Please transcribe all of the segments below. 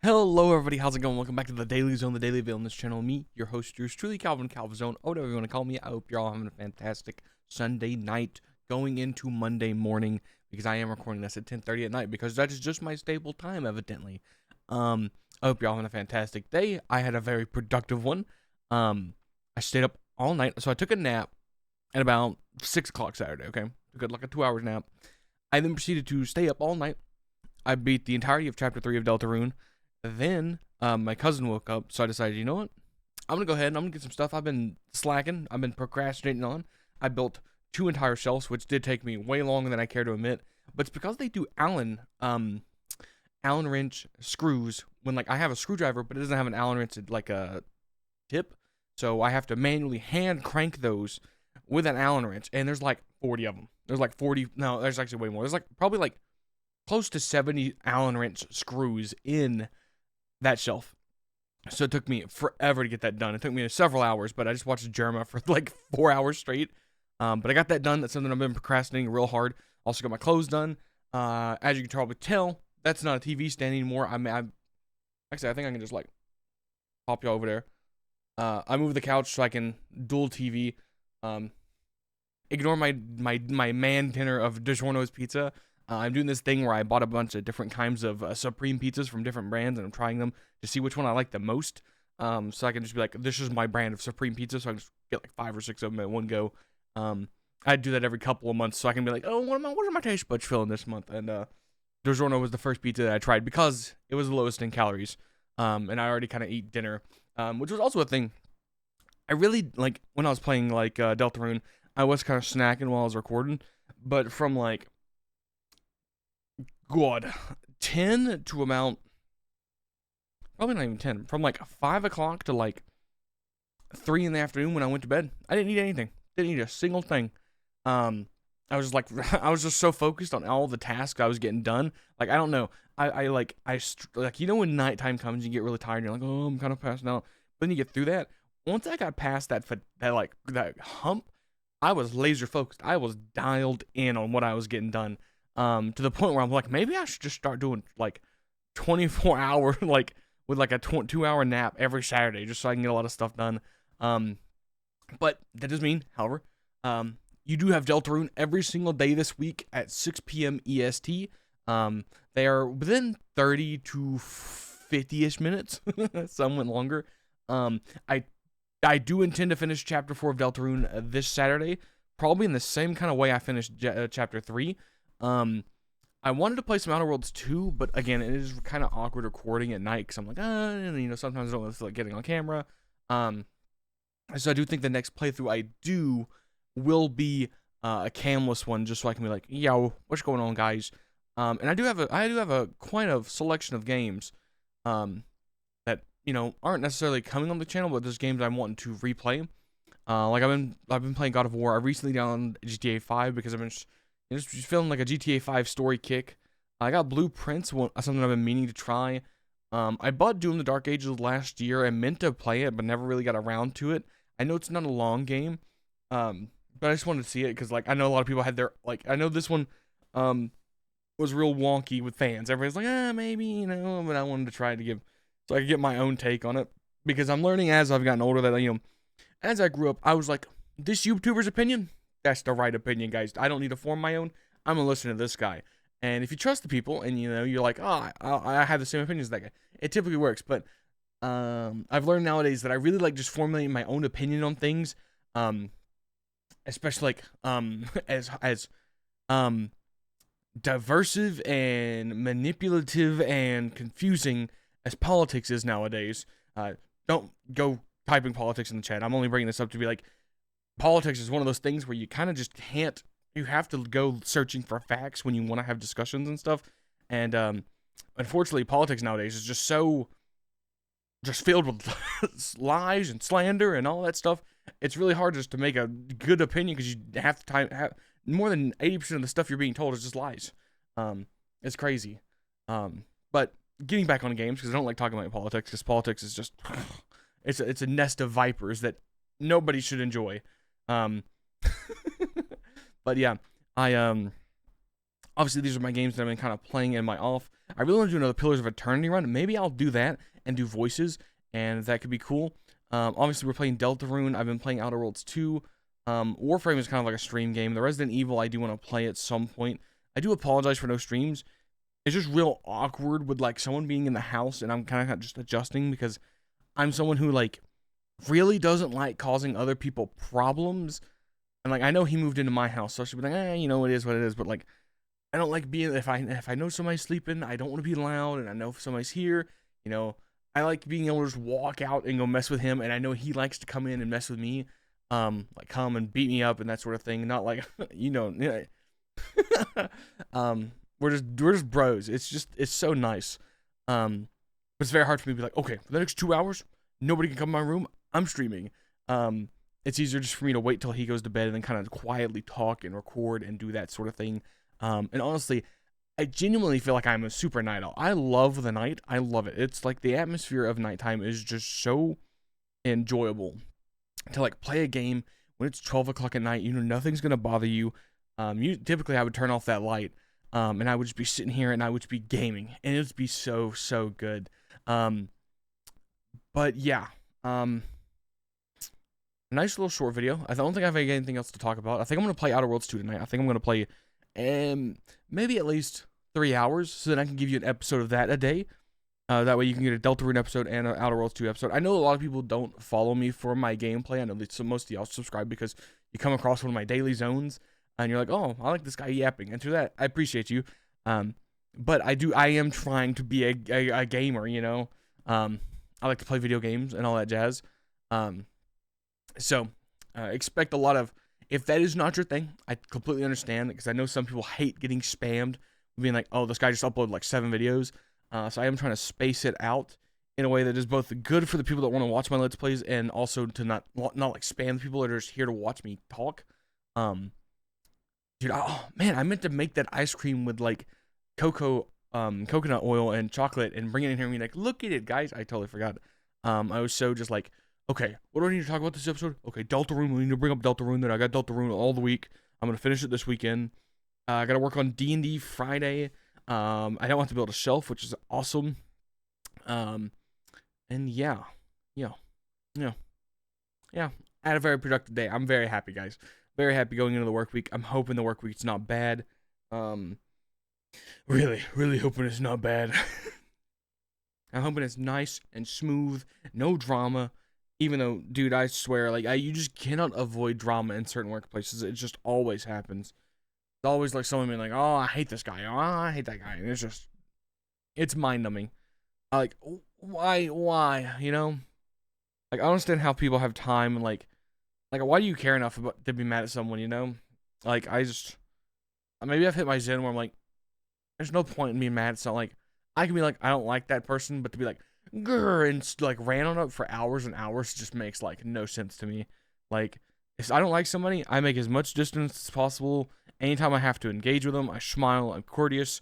Hello, everybody. How's it going? Welcome back to the Daily Zone, the Daily Vale on this channel. Me, your host, yours truly, Calvin Calvazone, or whatever you want to call me. I hope you're all having a fantastic Sunday night going into Monday morning, because I am recording this at 10:30 at night because that is just my stable time, evidently. I hope you're all having a fantastic day. I had a very productive one. I stayed up all night, so I took a nap at about 6 o'clock Saturday. Okay, took like a 2 hours nap. I then proceeded to stay up all night. I beat the entirety of Chapter 3 of Deltarune. Then my cousin woke up, so I decided, you know what? I'm gonna go ahead and I'm gonna get some stuff I've been slacking, I've been procrastinating on. I built 2 entire shelves, which did take me way longer than I care to admit. But it's because they do Allen wrench screws when, like, I have a screwdriver, but it doesn't have an Allen wrench like a tip, so I have to manually hand crank those with an Allen wrench, and there's like 40 of them. There's like 40. No, there's actually way more. There's like probably like close to 70 Allen wrench screws in that shelf. So it took me forever to get that done. It took me several hours, but I just watched Jerma for like 4 hours straight. But I got that done. That's something I've been procrastinating real hard. Also got my clothes done. As you can probably tell, that's not a TV stand anymore. Actually, I think I can just like pop you over there. I moved the couch so I can dual TV. Ignore my man dinner of DiGiorno's pizza. I'm doing this thing where I bought a bunch of different kinds of Supreme pizzas from different brands, and I'm trying them to see which one I like the most. So I can just be like, this is my brand of Supreme pizza, so I can just get like 5 or 6 of them at one go. I do that every couple of months, so I can be like, oh, what are my taste buds feeling this month? And DiGiorno was the first pizza that I tried because it was the lowest in calories. And I already kind of eat dinner, which was also a thing. I really, like, when I was playing like Deltarune, I was kind of snacking while I was recording, but from like, God, 10 to about, probably not even 10, from like 5 o'clock to like 3 in the afternoon when I went to bed, I didn't eat anything. Didn't eat a single thing. I was just like, I was just so focused on all the tasks I was getting done. Like, I don't know. Like, you know, when nighttime comes, you get really tired, and you're like, oh, I'm kind of passing out. But then you get through that. Once I got past that hump, I was laser focused. I was dialed in on what I was getting done. To the point where I'm like, maybe I should just start doing like 24 hour, like with like a 2 hour nap every Saturday, just so I can get a lot of stuff done. But that does mean, however, you do have Deltarune every single day this week at 6 p.m. EST. They are within 30 to 50-ish minutes. Some went longer. I do intend to finish Chapter 4 of Deltarune this Saturday, probably in the same kind of way I finished Chapter 3. I wanted to play some Outer Worlds 2, but again, it is kind of awkward recording at night because I'm like, and, you know, sometimes I don't feel like getting on camera. So I do think the next playthrough I do will be a camless one, just so I can be like, yo, what's going on, guys? And I do have a quite a selection of games, that, you know, aren't necessarily coming on the channel, but there's games I'm wanting to replay. Like I've been playing God of War. I recently downloaded GTA 5 because I've been just feeling like a GTA 5 story kick. I got Blueprints, something I've been meaning to try. I bought Doom the Dark Ages last year. I meant to play it, but never really got around to it. I know it's not a long game, but I just wanted to see it because, like, I know a lot of people had their, like, I know this one was real wonky with fans. Everybody's like, maybe, you know, but I wanted to try to so I could get my own take on it, because I'm learning as I've gotten older that, you know, as I grew up, I was like, this YouTuber's opinion, that's the right opinion, guys. I don't need to form my own. I'm gonna listen to this guy. And if you trust the people, and, you know, you're like, I have the same opinion as that guy, it typically works. But I've learned nowadays that I really like just formulating my own opinion on things, especially like as diversive and manipulative and confusing as politics is nowadays. Don't go typing politics in the chat. I'm only bringing this up to be like, politics is one of those things where you kind of just can't. You have to go searching for facts when you want to have discussions and stuff. And unfortunately, politics nowadays is just filled with lies and slander and all that stuff. It's really hard just to make a good opinion because you have to have more than 80% of the stuff you're being told is just lies. It's crazy. But getting back on games, because I don't like talking about politics, because politics is just it's a nest of vipers that nobody should enjoy. But yeah, I Obviously, these are my games that I've been kind of playing in my off. I really want to do another Pillars of Eternity run. Maybe I'll do that and do voices, and that could be cool. Obviously, we're playing Deltarune. I've been playing Outer Worlds 2. Warframe is kind of like a stream game. The Resident Evil, I do want to play at some point. I do apologize for no streams. It's just real awkward with like someone being in the house, and I'm kind of just adjusting because I'm someone who like really doesn't like causing other people problems. And like I know he moved into my house, so I should be like, you know, it is what it is. But like I don't like being if I know somebody's sleeping, I don't want to be loud, and I know if somebody's here, you know, I like being able to just walk out and go mess with him, and I know he likes to come in and mess with me, like come and beat me up and that sort of thing. Not like you know, we're just bros. It's so nice. But it's very hard for me to be like, okay, for the next 2 hours, nobody can come in my room. I'm streaming. It's easier just for me to wait till he goes to bed and then kind of quietly talk and record and do that sort of thing. And honestly, I genuinely feel like I'm a super night owl. I love the night. I love it. It's like the atmosphere of nighttime is just so enjoyable. To like play a game when it's 12 o'clock at night, you know, nothing's going to bother you. Typically I would turn off that light, and I would just be sitting here and I would just be gaming, and it would be so good. But yeah, nice little short video. I don't think I have anything else to talk about. I think I'm going to play Outer Worlds 2 tonight. I think I'm going to play maybe at least 3 hours, so that I can give you an episode of that a day. That way you can get a Deltarune episode and an Outer Worlds 2 episode. I know a lot of people don't follow me for my gameplay. I know that most of y'all subscribe because you come across one of my daily zones, and you're like, oh, I like this guy yapping. And through that, I appreciate you. But I am trying to be a gamer, you know. I like to play video games and all that jazz. So expect a lot of, if that is not your thing, I completely understand, because I know some people hate getting spammed, being like, oh, this guy just uploaded like 7 videos. So I am trying to space it out in a way that is both good for the people that want to watch my Let's Plays, and also to not like spam the people that are just here to watch me talk. Dude, oh man, I meant to make that ice cream with like coconut oil and chocolate and bring it in here and be like, look at it, guys. I totally forgot. I was so just like, okay, what do I need to talk about this episode? Okay, Deltarune. We need to bring up Deltarune. Then I got Deltarune all the week. I'm gonna finish it this weekend. I gotta work on D&D Friday. I don't want to build a shelf, which is awesome. And yeah. I had a very productive day. I'm very happy, guys. Very happy going into the work week. I'm hoping the work week's not bad. Really hoping it's not bad. I'm hoping it's nice and smooth, no drama. Even though, dude, I swear, like, you just cannot avoid drama in certain workplaces. It just always happens. It's always like someone being like, oh, I hate this guy. Oh, I hate that guy. And it's mind-numbing. Like, why, you know? Like, I don't understand how people have time and, like, why do you care enough about to be mad at someone, you know? Like, maybe I've hit my zen where I'm like, there's no point in being mad. It's not like, I can be like, I don't like that person, but to be like, grr, and like ran on it for hours and hours just makes like no sense to me. Like, if I don't like somebody, I make as much distance as possible. Anytime I have to engage with them, I smile, I'm courteous.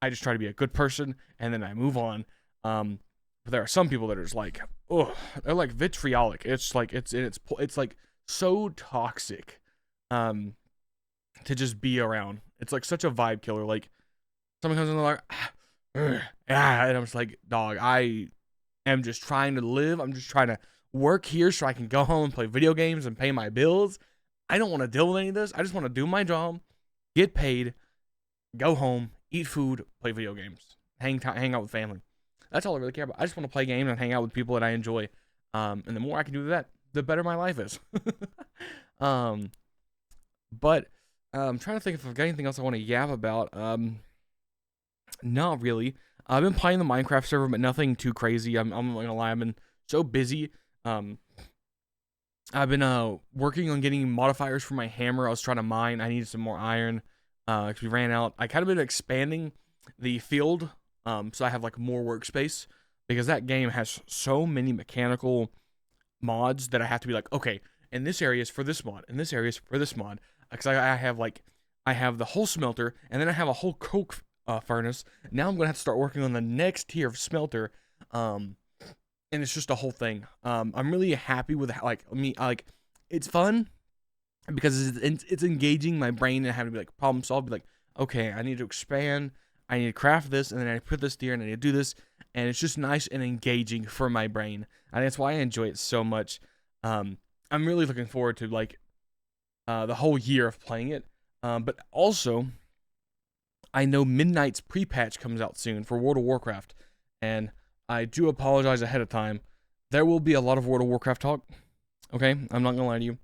I just try to be a good person, and then I move on. But there are some people that are just like, oh, they're like vitriolic. It's like it's like so toxic, to just be around. It's like such a vibe killer. Like someone comes in and they're like, and I'm just like, dog, I am just trying to live. I'm just trying to work here so I can go home and play video games and pay my bills. I don't want to deal with any of this. I just want to do my job, get paid, go home, eat food, play video games, hang out with family. That's all I really care about. I just want to play games and hang out with people that I enjoy. And the more I can do that, the better my life is. But I'm trying to think if I've got anything else I want to yap about. Not really. I've been playing the Minecraft server, but nothing too crazy. I'm not gonna lie, I've been so busy. I've been working on getting modifiers for my hammer. I was trying to mine. I needed some more iron, because we ran out. I kind of been expanding the field, so I have like more workspace, because that game has so many mechanical mods that I have to be like, okay, and this area is for this mod, and this area is for this mod, because I have the whole smelter, and then I have a whole coke furnace. Now I'm gonna have to start working on the next tier of smelter, and it's just a whole thing. I'm really happy with how, it's fun because it's engaging my brain and having to be like problem solve, be like, okay, I need to expand, I need to craft this, and then I put this here, and I need to do this, and it's just nice and engaging for my brain, and that's why I enjoy it so much. I'm really looking forward to like the whole year of playing it, but also I know Midnight's pre-patch comes out soon for World of Warcraft, and I do apologize ahead of time. There will be a lot of World of Warcraft talk. Okay, I'm not gonna lie to you.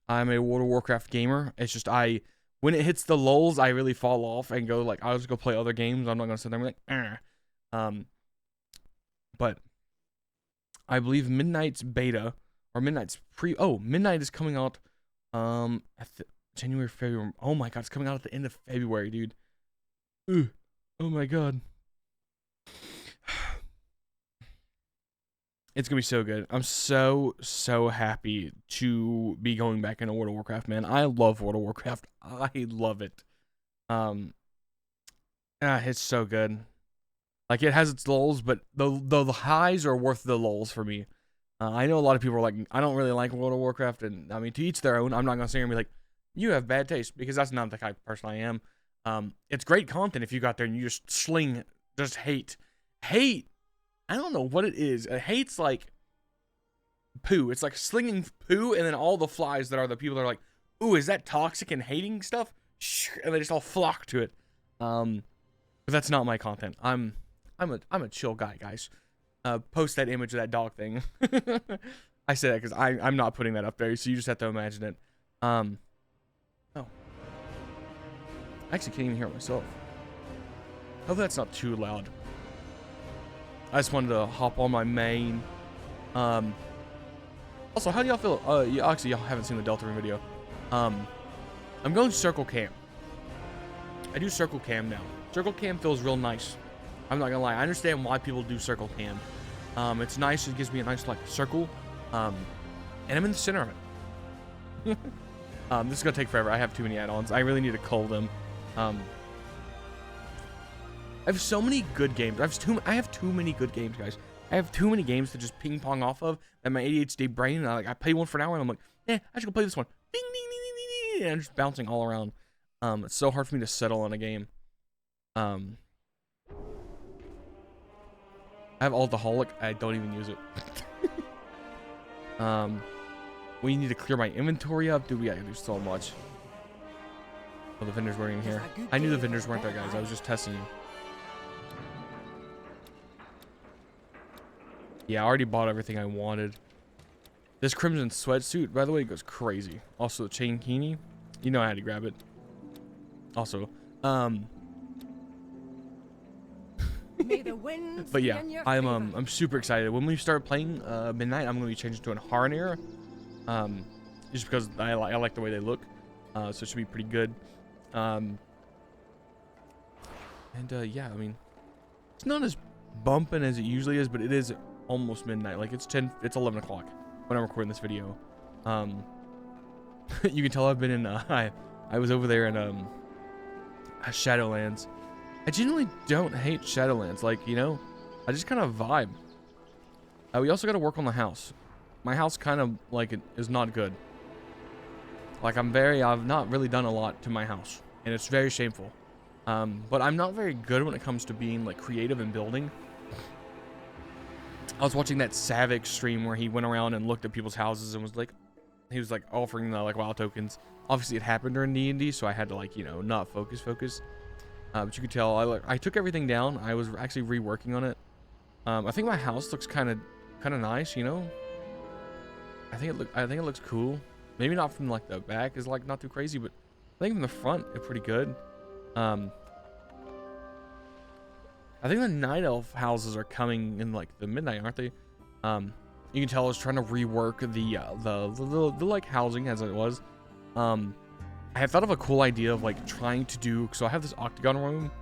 I'm a World of Warcraft gamer. It's just when it hits the lulls, I really fall off and go like, I'll just go play other games. I'm not gonna sit there and be like, but I believe Midnight's beta or Midnight's Midnight is coming out at January, February. Oh my god, it's coming out at the end of February, dude. Ugh. Oh my god. It's gonna be so good. I'm so happy to be going back into World of Warcraft, man. I love World of Warcraft. I love it. It's so good. Like, it has its lulls, but the highs are worth the lulls for me. I know a lot of people are like, I don't really like World of Warcraft, and I mean, to each their own. I'm not gonna sit here and be like, you have bad taste, because that's not the type of person I am. It's great content if you got there and you just sling just hate. I don't know what it is. Hate's like poo. It's like slinging poo, and then all the flies that are the people that are like, ooh, is that toxic and hating stuff? And they just all flock to it. But that's not my content. I'm a chill guy, guys. Post that image of that dog thing. I say that because I'm not putting that up there, so you just have to imagine it. Oh. I actually can't even hear it myself. Hope that's not too loud. I just wanted to hop on my main. Also, how do y'all feel? Actually, y'all haven't seen the Deltarune video. I'm going Circle Cam. I do Circle Cam now. Circle Cam feels real nice. I'm not gonna lie. I understand why people do Circle Cam. It's nice. It gives me a nice like circle. And I'm in the center of it. This is gonna take forever. I have too many add-ons. I really need to cull them. I have so many good games. I have too many good games, guys. I have too many games to just ping pong off of. And my ADHD brain, and I play one for an hour, and I'm like, I should go play this one. Ding, ding, ding, ding, ding, ding, and I'm just bouncing all around. It's so hard for me to settle on a game. I have Alcoholic. I don't even use it. We need to clear my inventory up. Dude, we gotta do so much. Oh, the vendors weren't in here. I knew the vendors weren't there, guys. I was just testing you. Yeah, I already bought everything I wanted. This crimson sweatsuit, by the way, goes crazy. Also, the chain kini. You know I had to grab it. Also, but yeah, I'm super excited. When we start playing Midnight, I'm gonna be changing to an Haranir. Just because I like the way they look. So it should be pretty good. Yeah, I mean, it's not as bumping as it usually is, but it is almost midnight. Like it's 11 o'clock when I'm recording this video. You can tell I've been in I was over there in Shadowlands. I genuinely don't hate Shadowlands. Like, you know, I just kind of vibe. We also got to work on the house. My house kind of like is not good. Like I've not really done a lot to my house, and it's very shameful. But I'm not very good when it comes to being like creative and building. I was watching that Savik stream where he went around and looked at people's houses and was like, he was like offering the like WoW tokens. Obviously it happened during D&D, so I had to like, you know, not focus. But you could tell I took everything down. I was actually reworking on it. I think my house looks kind of nice, you know. I think it looks cool. Maybe not from like the back is like not too crazy, but I think from the front it's pretty good. I think the Night Elf houses are coming in like the midnight, aren't they? You can tell I was trying to rework the like housing as it was. I had thought of a cool idea of like trying to do, so I have this octagon room.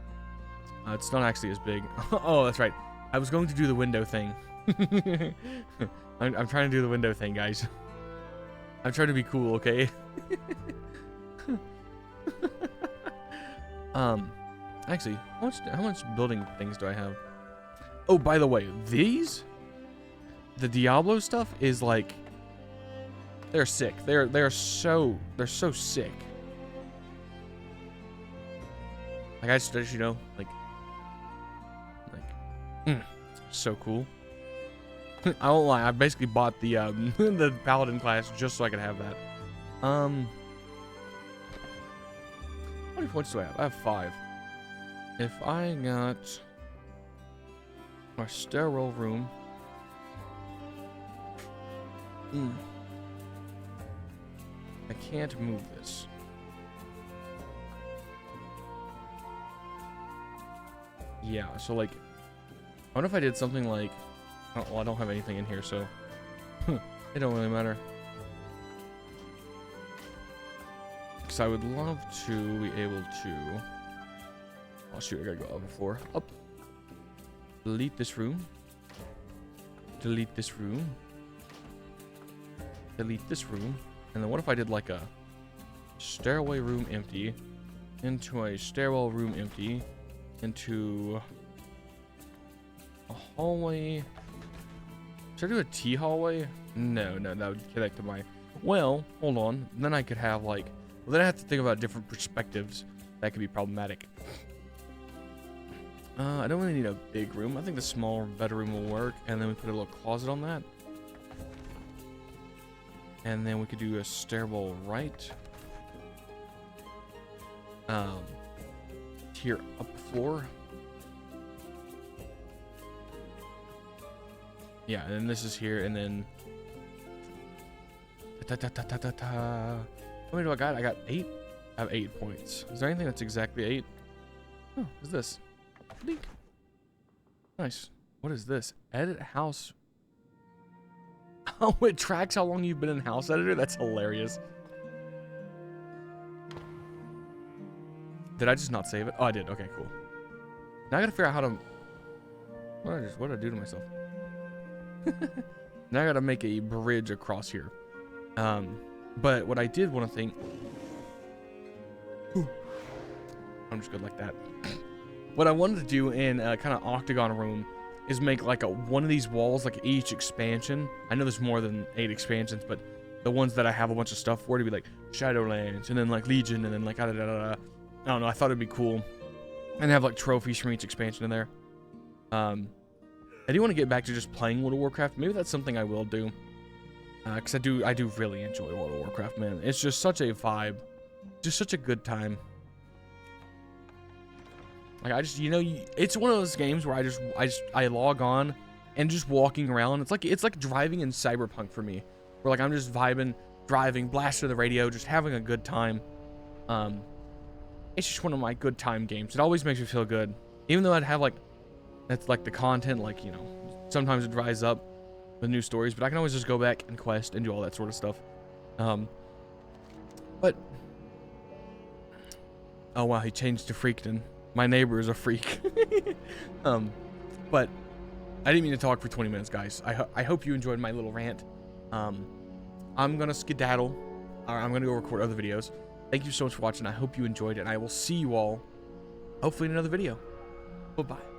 It's not actually as big. Oh, that's right. I was going to do the window thing. I'm trying to do the window thing, guys. I'm trying to be cool, okay? Actually, how much building things do I have? Oh, by the way, the Diablo stuff is like, they're sick. They're so sick. Like I just, you know, so cool. I won't lie. I basically bought the the paladin class just so I could have that. How many points do I have? I have 5. If I got my stairwell room, I can't move this. Yeah, so like, I wonder if I did something like, oh, well, I don't have anything in here, so it don't really matter. Because I would love to be able to, oh shoot, I gotta go up before. Up. Delete this room. Delete this room. Delete this room. And then what if I did like a stairway room empty into a stairwell room empty into a hallway? Should I do a T hallway? No, that would connect to my, well, hold on. Then I could have like, well, then I have to think about different perspectives. That could be problematic. I don't really need a big room. I think the smaller bedroom will work. And then we put a little closet on that. And then we could do a stairwell right. Here up the floor. Yeah, and then this is here, and then how many do I got? I got 8. I have 8 points. Is there anything that's exactly 8? Oh, what's this? Link. Nice. What is this? Edit house. Oh, it tracks how long you've been in house editor? That's hilarious. Did I just not save it? Oh, I did. Okay, cool. Now I gotta figure out how to... What did I do to myself? Now I gotta make a bridge across here. But what I did want to think... I'm just good like that. What I wanted to do in a kind of octagon room is make like one of these walls, like each expansion. I know there's more than 8 expansions, but the ones that I have a bunch of stuff for to be like Shadowlands, and then like Legion, and then like I don't know. I thought it'd be cool, and have like trophies from each expansion in there. I do want to get back to just playing World of Warcraft. Maybe that's something I will do, because I do really enjoy World of Warcraft, man. It's just such a vibe, just such a good time. Like I just, you know, it's one of those games where I log on and just walking around. It's like driving in Cyberpunk for me, where like I'm just vibing, driving, blasting the radio, just having a good time. It's just one of my good time games. It always makes me feel good, even though I'd have like, that's like the content, like, you know, sometimes it dries up with new stories, but I can always just go back and quest and do all that sort of stuff. But oh wow, he changed to Freakton. My neighbor is a freak. But I didn't mean to talk for 20 minutes, guys. I hope you enjoyed my little rant. I'm gonna skedaddle, or I'm gonna go record other videos. Thank you so much for watching. I hope you enjoyed it, and I will see you all hopefully in another video. Bye-bye.